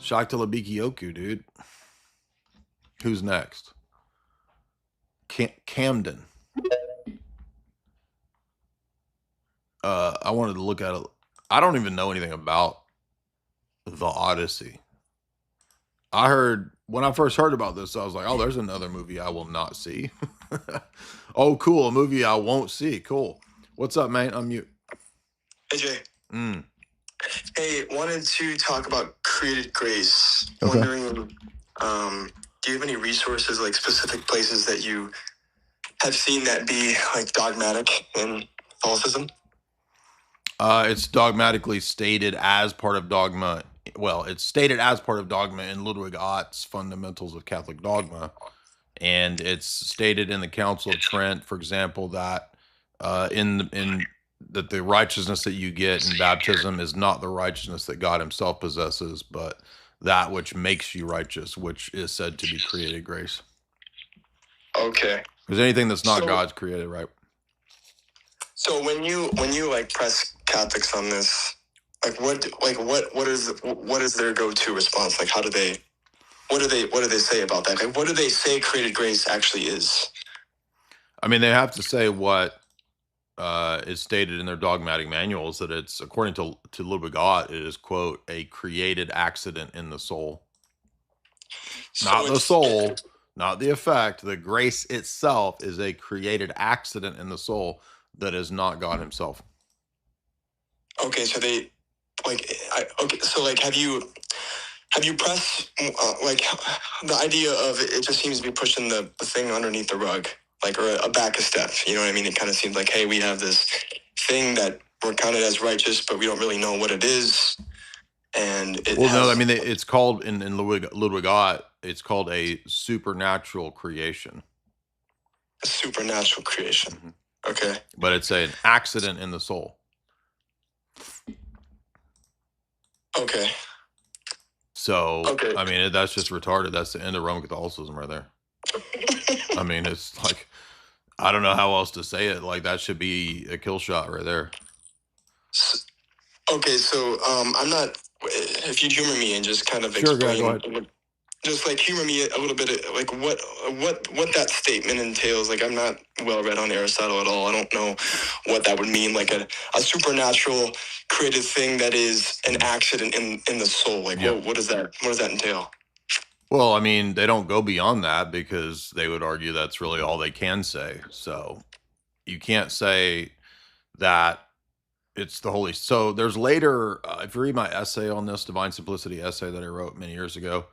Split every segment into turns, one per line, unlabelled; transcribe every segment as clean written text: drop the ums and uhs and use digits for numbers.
Shaktala dude. Who's next? Camden. I wanted to look at it. I don't even know anything about the Odyssey. I heard when I first heard about this, I was like, "Oh, there's another movie I will not see." Oh, cool, a movie I won't see. Cool. What's up, man? I'm mute.
Hey, Jay.
Mm.
Hey, wanted to talk about created grace.
Okay.
Wondering, do you have any resources, like specific places that you have seen that be like dogmatic in Catholicism?
It's dogmatically stated as part of dogma. Well, it's stated as part of dogma in Ludwig Ott's Fundamentals of Catholic Dogma, and it's stated in the Council of Trent, for example, that that the righteousness that you get in baptism is not the righteousness that God Himself possesses, but that which makes you righteous, which is said to be created grace.
Okay.
Because anything that's not God's created, right?
So when you like press Catholics on this, what is their go-to response? Like, what do they say about that? Like, what do they say created grace actually is?
I mean, they have to say what is stated in their dogmatic manuals, that it's, according to Ludwig Ott, it is, quote, a created accident in the soul. Not the soul, not the effect. The grace itself is a created accident in the soul that is not God Himself.
Okay, so they have you pressed like the idea of it just seems to be pushing the thing underneath the rug, like, or a back a step, you know what I mean? It kind of seems like, hey, we have this thing that we're counted as righteous, but we don't really know what it is. And
no, I mean, it's called in Ludwig Ott, it's called a supernatural creation.
A supernatural creation. Mm-hmm. Okay.
But it's an accident in the soul.
Okay.
So, okay. I mean, that's just retarded. That's the end of Roman Catholicism right there. I mean, it's like, I don't know how else to say it. Like, that should be a kill shot right there.
Okay, so I'm not, if you'd humor me and just kind of explain, go ahead. Just like humor me a little bit, like what that statement entails. Like, I'm not well read on Aristotle at all. I don't know what that would mean. Like a supernatural created thing that is an accident in the soul. Like, yeah. What does that entail?
Well, I mean, they don't go beyond that because they would argue that's really all they can say. So you can't say that it's the Holy. So there's later, if you read my essay on this, Divine Simplicity essay that I wrote many years ago,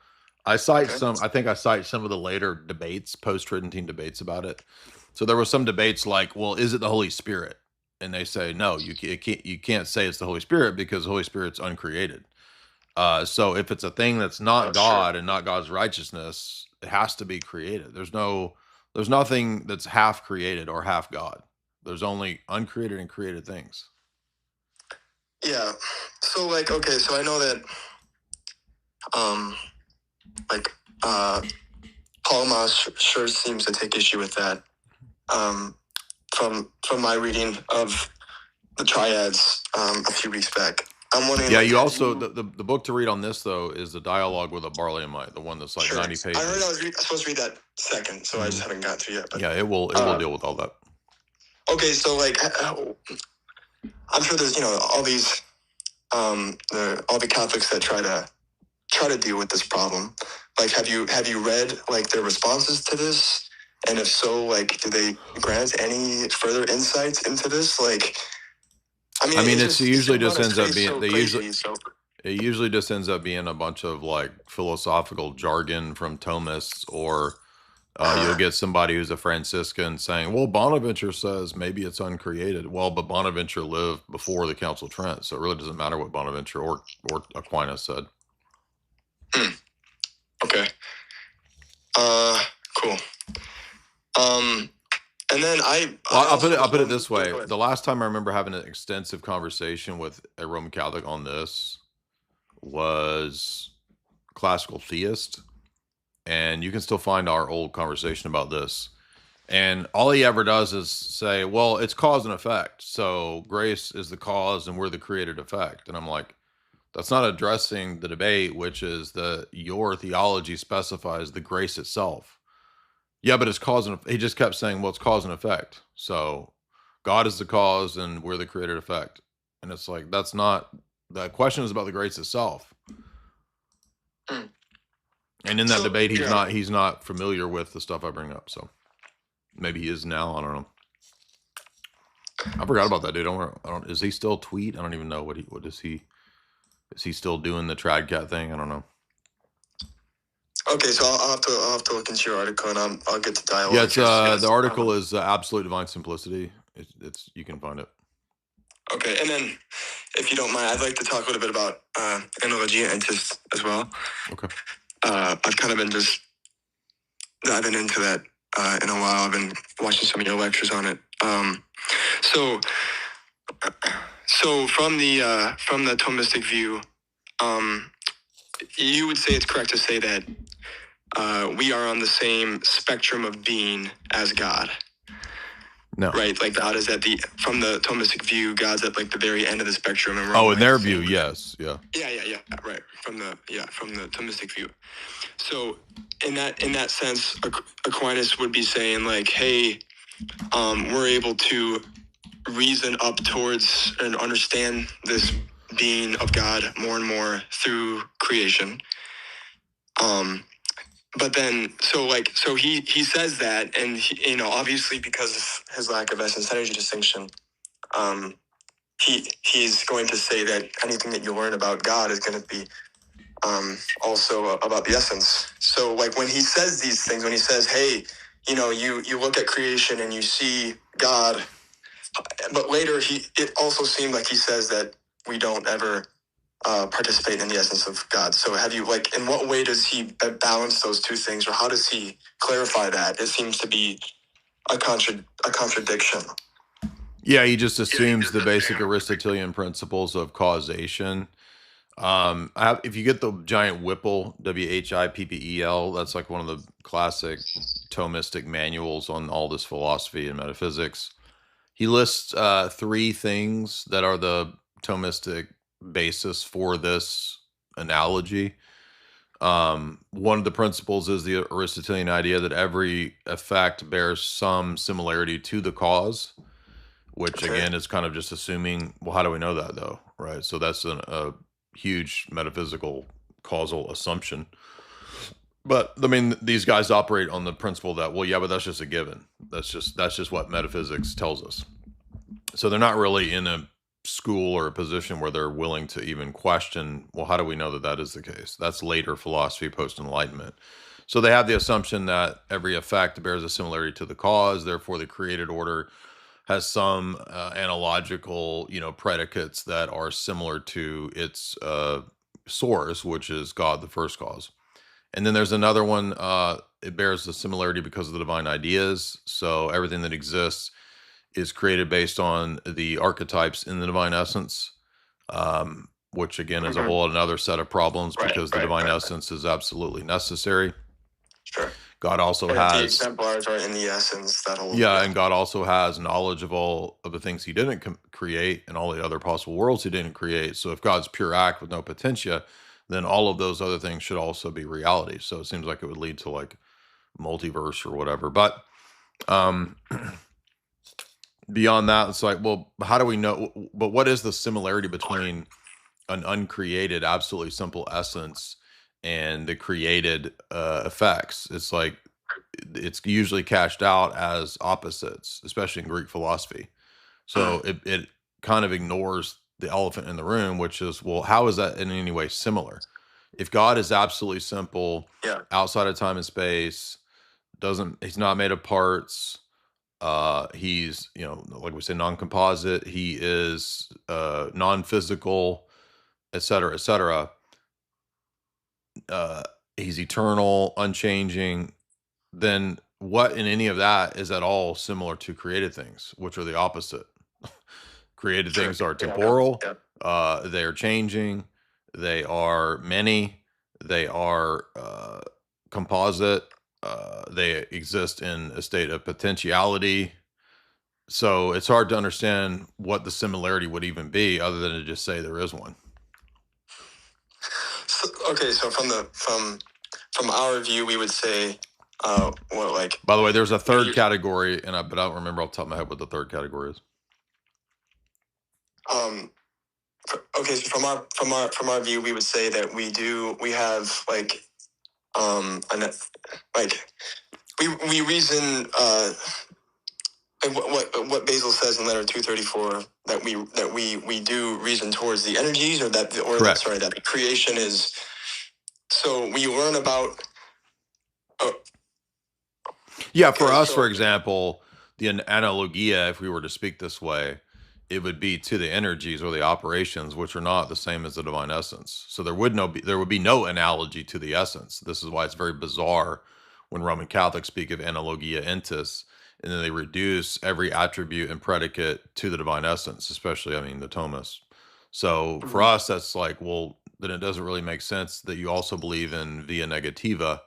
I cite I think I cite some of the later debates, post-Tridentine debates about it. So there were some debates like, well, is it the Holy Spirit? And they say, no, you can't say it's the Holy Spirit because the Holy Spirit's uncreated. So if it's a thing that's not God and not God's righteousness, it has to be created. There's nothing that's half created or half God. There's only uncreated and created things.
Yeah. So like, okay, so I know that, Paul Moss sure seems to take issue with that. From my reading of the triads a few weeks back. I'm wondering.
Yeah, you also the book to read on this though is the dialogue with a Barlaamite, the one that's like 90 pages.
I heard I was supposed to read that second, so I just haven't got to yet. But,
yeah, it will deal with all that.
Okay, so like, I'm sure there's all these all the Catholics that try to deal with this problem. Like, have you read like their responses to this? And if so, like, do they grant any further insights into this? Like,
I mean, it usually just ends up being it usually just ends up being a bunch of like philosophical jargon from Thomists, or you'll get somebody who's a Franciscan saying, well, Bonaventure says maybe it's uncreated. Well, but Bonaventure lived before the Council of Trent, so it really doesn't matter what Bonaventure or Aquinas said.
Okay. Cool. And then
I'll put it this way. The last time I remember having an extensive conversation with a Roman Catholic on this was Classical Theist. And you can still find our old conversation about this. And all he ever does is say, well, it's cause and effect. So grace is the cause and we're the created effect. And I'm like, That's not addressing the debate, which is your theology specifies the grace itself. Yeah, but it's cause and he just kept saying, well, it's cause and effect. So God is the cause and we're the created effect. And it's like, that's not, the question is about the grace itself.
Hmm.
And in that debate, he's not familiar with the stuff I bring up. So maybe he is now. I don't know. I forgot about that dude. I don't, is he still tweet? I don't even know is he still doing the Tradcat thing? I don't know.
Okay, so I'll have to look into your article, and I'll get to dialogue.
Yeah, it's the article is Absolute Divine Simplicity. It's you can find it.
Okay, and then if you don't mind, I'd like to talk a little bit about analogy and entists as well.
Okay.
I've kind of been just diving into that in a while. I've been watching some of your lectures on it. So from the Thomistic view, you would say it's correct to say that we are on the same spectrum of being as God.
No.
Right, like God is from the Thomistic view, God's at like the very end of the spectrum. And
in their view, yes, yeah.
Yeah, right. From the Thomistic view. So in that sense, Aquinas would be saying like, hey, we're able to reason up towards and understand this being of God more and more through creation. But then, so he says that, and obviously because of his lack of essence energy distinction, he's going to say that anything that you learn about God is going to be also about the essence. So like when he says these things, when he says, hey, you look at creation and you see God, but later it also seemed like he says that we don't ever participate in the essence of God. So have you, like, in what way does he balance those two things, or how does he clarify that? It seems to be a contradiction.
Yeah, he just assumes the basic Aristotelian principles of causation. If you get the giant Whipple, Whippel, that's like one of the classic Thomistic manuals on all this philosophy and metaphysics. He lists 3 things that are the Thomistic basis for this analogy. One of the principles is the Aristotelian idea that every effect bears some similarity to the cause, which again is kind of just assuming, well, how do we know that though? Right. So that's a huge metaphysical causal assumption. But I mean, these guys operate on the principle that, well, yeah, but that's just a given. That's just what metaphysics tells us. So they're not really in a school or a position where they're willing to even question, well, how do we know that that is the case? That's later philosophy, post-enlightenment. So they have the assumption that every effect bears a similarity to the cause, therefore the created order has some analogical, predicates that are similar to its source, which is God, the first cause. And then there's another one, it bears a similarity because of the divine ideas. So everything that exists is created based on the archetypes in the divine essence, which again is a whole another set of problems because the divine essence is absolutely necessary.
Sure.
God also has
the exemplars are in the essence.
And God also has knowledge of all of the things he didn't create and all the other possible worlds he didn't create. So if God's pure act with no potentia, then all of those other things should also be reality. So it seems like it would lead to like multiverse or whatever. But beyond that, it's like, well, how do we know? But what is the similarity between an uncreated, absolutely simple essence and the created effects? It's like, it's usually cashed out as opposites, especially in Greek philosophy. So it kind of ignores the elephant in the room, which is, well, how is that in any way similar? If God is absolutely simple, outside of time and space, he's not made of parts, he's, like we say, non-composite, he is non-physical, et cetera, et cetera. He's eternal, unchanging. Then what in any of that is at all similar to created things, which are the opposite? Created things are temporal, they are changing, they are many, they are composite, they exist in a state of potentiality. So it's hard to understand what the similarity would even be other than to just say there is one.
So from our view, we would say, well, like.
By the way, there's a third category, but I don't remember off the top of my head what the third category is.
Okay, so from our view, we would say that we have like we reason like what Basil says in letter 234, that we do reason towards the energies, or that that creation is. So we learn about.
For us, for example, the analogia, if we were to speak this way, it would be to the energies or the operations, which are not the same as the divine essence. So there would be no analogy to the essence. This is why it's very bizarre when Roman Catholics speak of analogia entis, and then they reduce every attribute and predicate to the divine essence, especially, the Thomists. So for us, that's like, well, then it doesn't really make sense that you also believe in via negativa,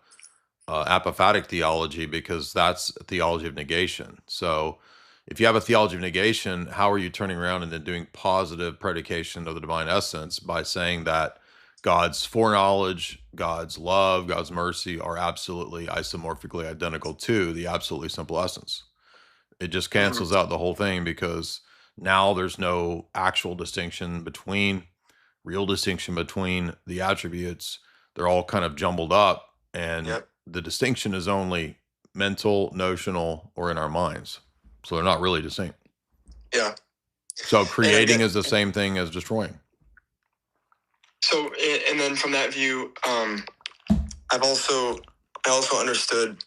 apophatic theology, because that's a theology of negation. So if you have a theology of negation, how are you turning around and then doing positive predication of the divine essence by saying that God's foreknowledge, God's love, God's mercy are absolutely isomorphically identical to the absolutely simple essence? It just cancels out the whole thing, because now there's no actual real distinction between the attributes. They're all kind of jumbled up, and the distinction is only mental, notional, or in our minds. So they're not really distinct.
Yeah.
So creating is the same thing as destroying.
So, and then from that view, I also understood,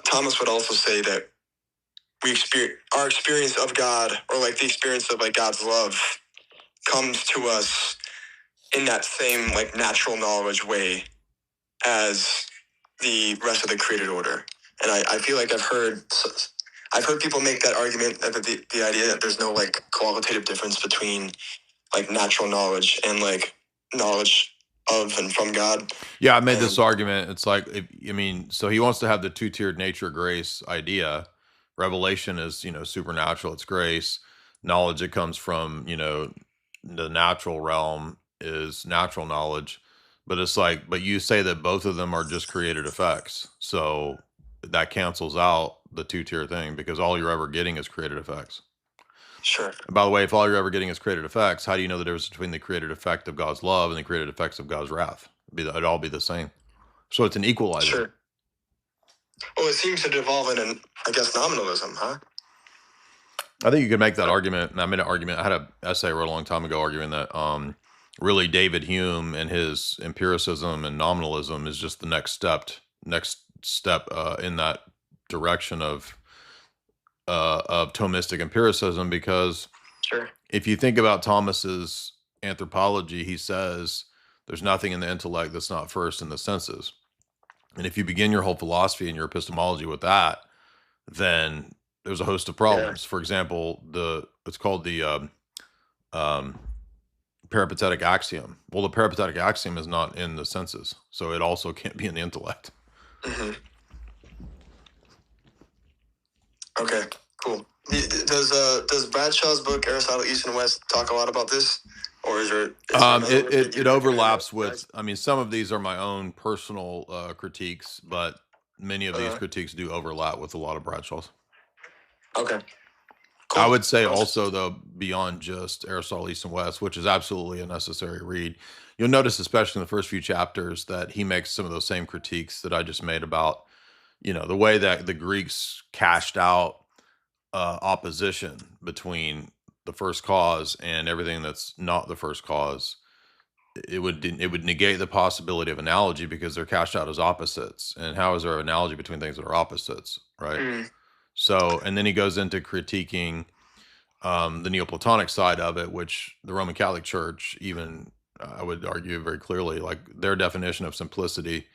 Thomas would also say that our experience of God, or like the experience of like God's love, comes to us in that same like natural knowledge way as the rest of the created order. And I feel like I've heard people make that argument, that the idea that there's no like qualitative difference between like natural knowledge and like knowledge of and from God.
Yeah, I made this argument. It's like, so he wants to have the two-tiered nature grace idea. Revelation is, supernatural, it's grace. Knowledge that comes from, the natural realm is natural knowledge. But it's like, but you say that both of them are just created effects. So that cancels out the two-tier thing, because all you're ever getting is created effects.
Sure.
And by the way, if all you're ever getting is created effects, how do you know the difference between the created effect of God's love and the created effects of God's wrath? It'd all be the same. So it's an equalizer.
Sure. Well, it seems to devolve in I guess, nominalism, huh?
I think you could make that argument. And I made an argument. I had an essay I wrote a long time ago arguing that really David Hume and his empiricism and nominalism is just the next step in that direction of Thomistic empiricism, because if you think about Thomas's anthropology, he says there's nothing in the intellect that's not first in the senses. And if you begin your whole philosophy and your epistemology with that, then there's a host of problems. For example, it's called the peripatetic axiom. Well, the peripatetic axiom is not in the senses, so it also can't be in the intellect.
Okay, cool. Does Bradshaw's book Aristotle East and West talk a lot about this, or is there?
It overlaps with. Some of these are my own personal critiques, but many of these critiques do overlap with a lot of Bradshaw's.
Okay. Cool.
I would say also, though, beyond just Aristotle East and West, which is absolutely a necessary read, you'll notice, especially in the first few chapters, that he makes some of those same critiques that I just made about, the way that the Greeks cashed out opposition between the first cause and everything that's not the first cause. It would negate the possibility of analogy, because they're cashed out as opposites. And how is there an analogy between things that are opposites, right? So, and then he goes into critiquing the Neoplatonic side of it, which the Roman Catholic Church, even I would argue very clearly, like their definition of simplicity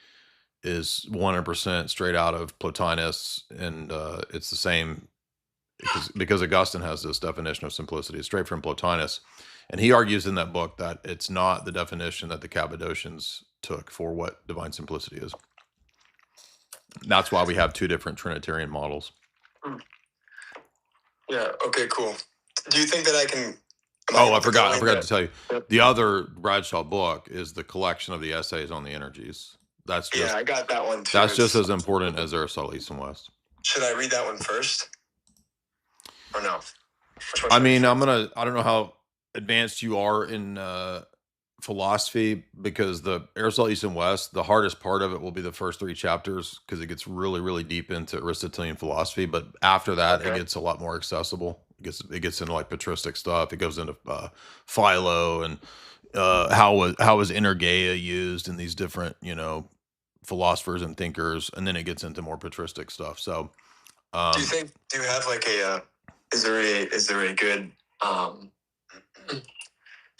is 100% straight out of Plotinus, and it's the same because Augustine has this definition of simplicity straight from Plotinus, and he argues in that book that it's not the definition that the Cappadocians took for what divine simplicity is. That's why we have two different Trinitarian models.
Yeah. Okay. Cool. Do you think that I can
Oh, I forgot to tell you. The other Bradshaw book is the collection of the essays on the energies. That's just,
I got that one too.
That's just as important as Aristotle East and West.
Should I read that one first? Or no?
I mean, I don't know how advanced you are in philosophy, because the Aristotle East and West, the hardest part of it will be the first 3 chapters, because it gets really, really deep into Aristotelian philosophy. But after that, it gets a lot more accessible. It gets into like patristic stuff. It goes into Philo and how was energeia used in these different, philosophers and thinkers, and then it gets into more patristic stuff. So,
do you have like is there a good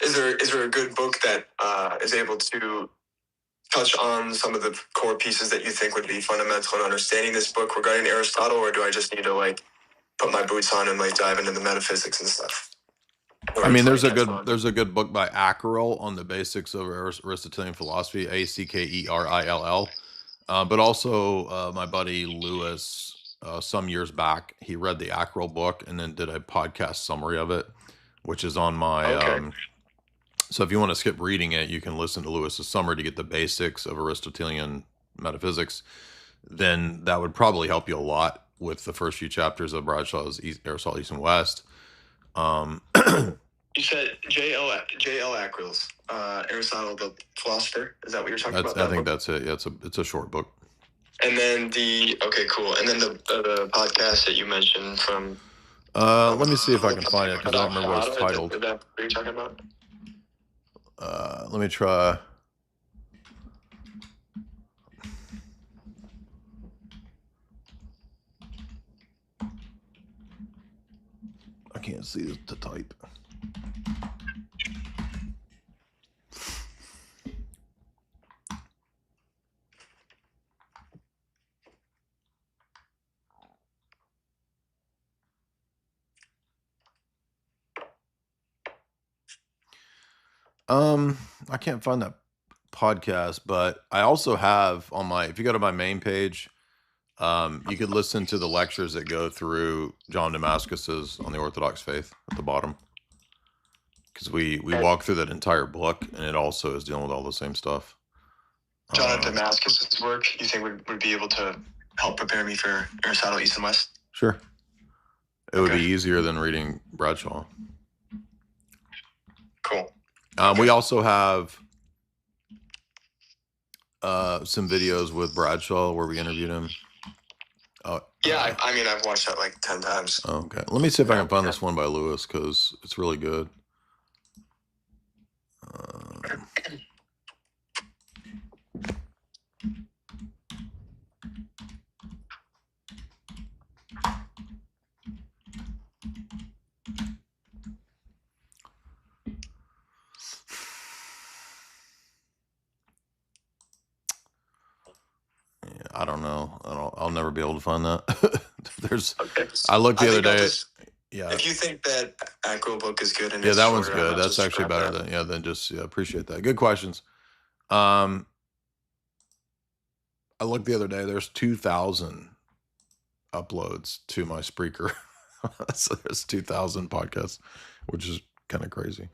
is there a good book that is able to touch on some of the core pieces that you think would be fundamental in understanding this book regarding Aristotle, or do I just need to like put my boots on and like dive into the metaphysics and stuff?
I mean, there's a good book by Ackerell on the basics of Aristotelian philosophy, Ackerill. But also my buddy Lewis, some years back, he read the Ackerell book and then did a podcast summary of it, which is on my. So if you want to skip reading it, you can listen to Lewis's summary to get the basics of Aristotelian metaphysics. Then that would probably help you a lot with the first few chapters of Bradshaw's Aristotle East and West.
You said J.L. Ackerill's Aristotle the Philosopher. Is that what you're talking about?
I think that's it. Yeah, it's a short book.
And then cool. And then the podcast that you mentioned from.
Let me see if I can find it, because I don't remember what it's titled.
Is that what you're talking about?
Let me try. I can't see the type. I can't find that podcast, but I also have on if you go to my main page, you could listen to the lectures that go through John Damascus's on the Orthodox faith at the bottom, because we walk through that entire book, and it also is dealing with all the same stuff.
John Damascus's work, you think would be able to help prepare me for Aristotle East and West?
Sure. It would be easier than reading Bradshaw.
Cool.
We also have some videos with Bradshaw where we interviewed him.
Yeah, I mean, I've watched that like 10 times.
Okay. Let me see if I can find this one by Lewis, because it's really good. I don't know. I'll never be able to find that. I looked the other day. Yeah.
If you think that Ackerell book is good, and
that one's good. That's actually better than just appreciate that. Good questions. I looked the other day. There's 2,000 uploads to my Spreaker. So there's 2,000 podcasts, which is kind of crazy.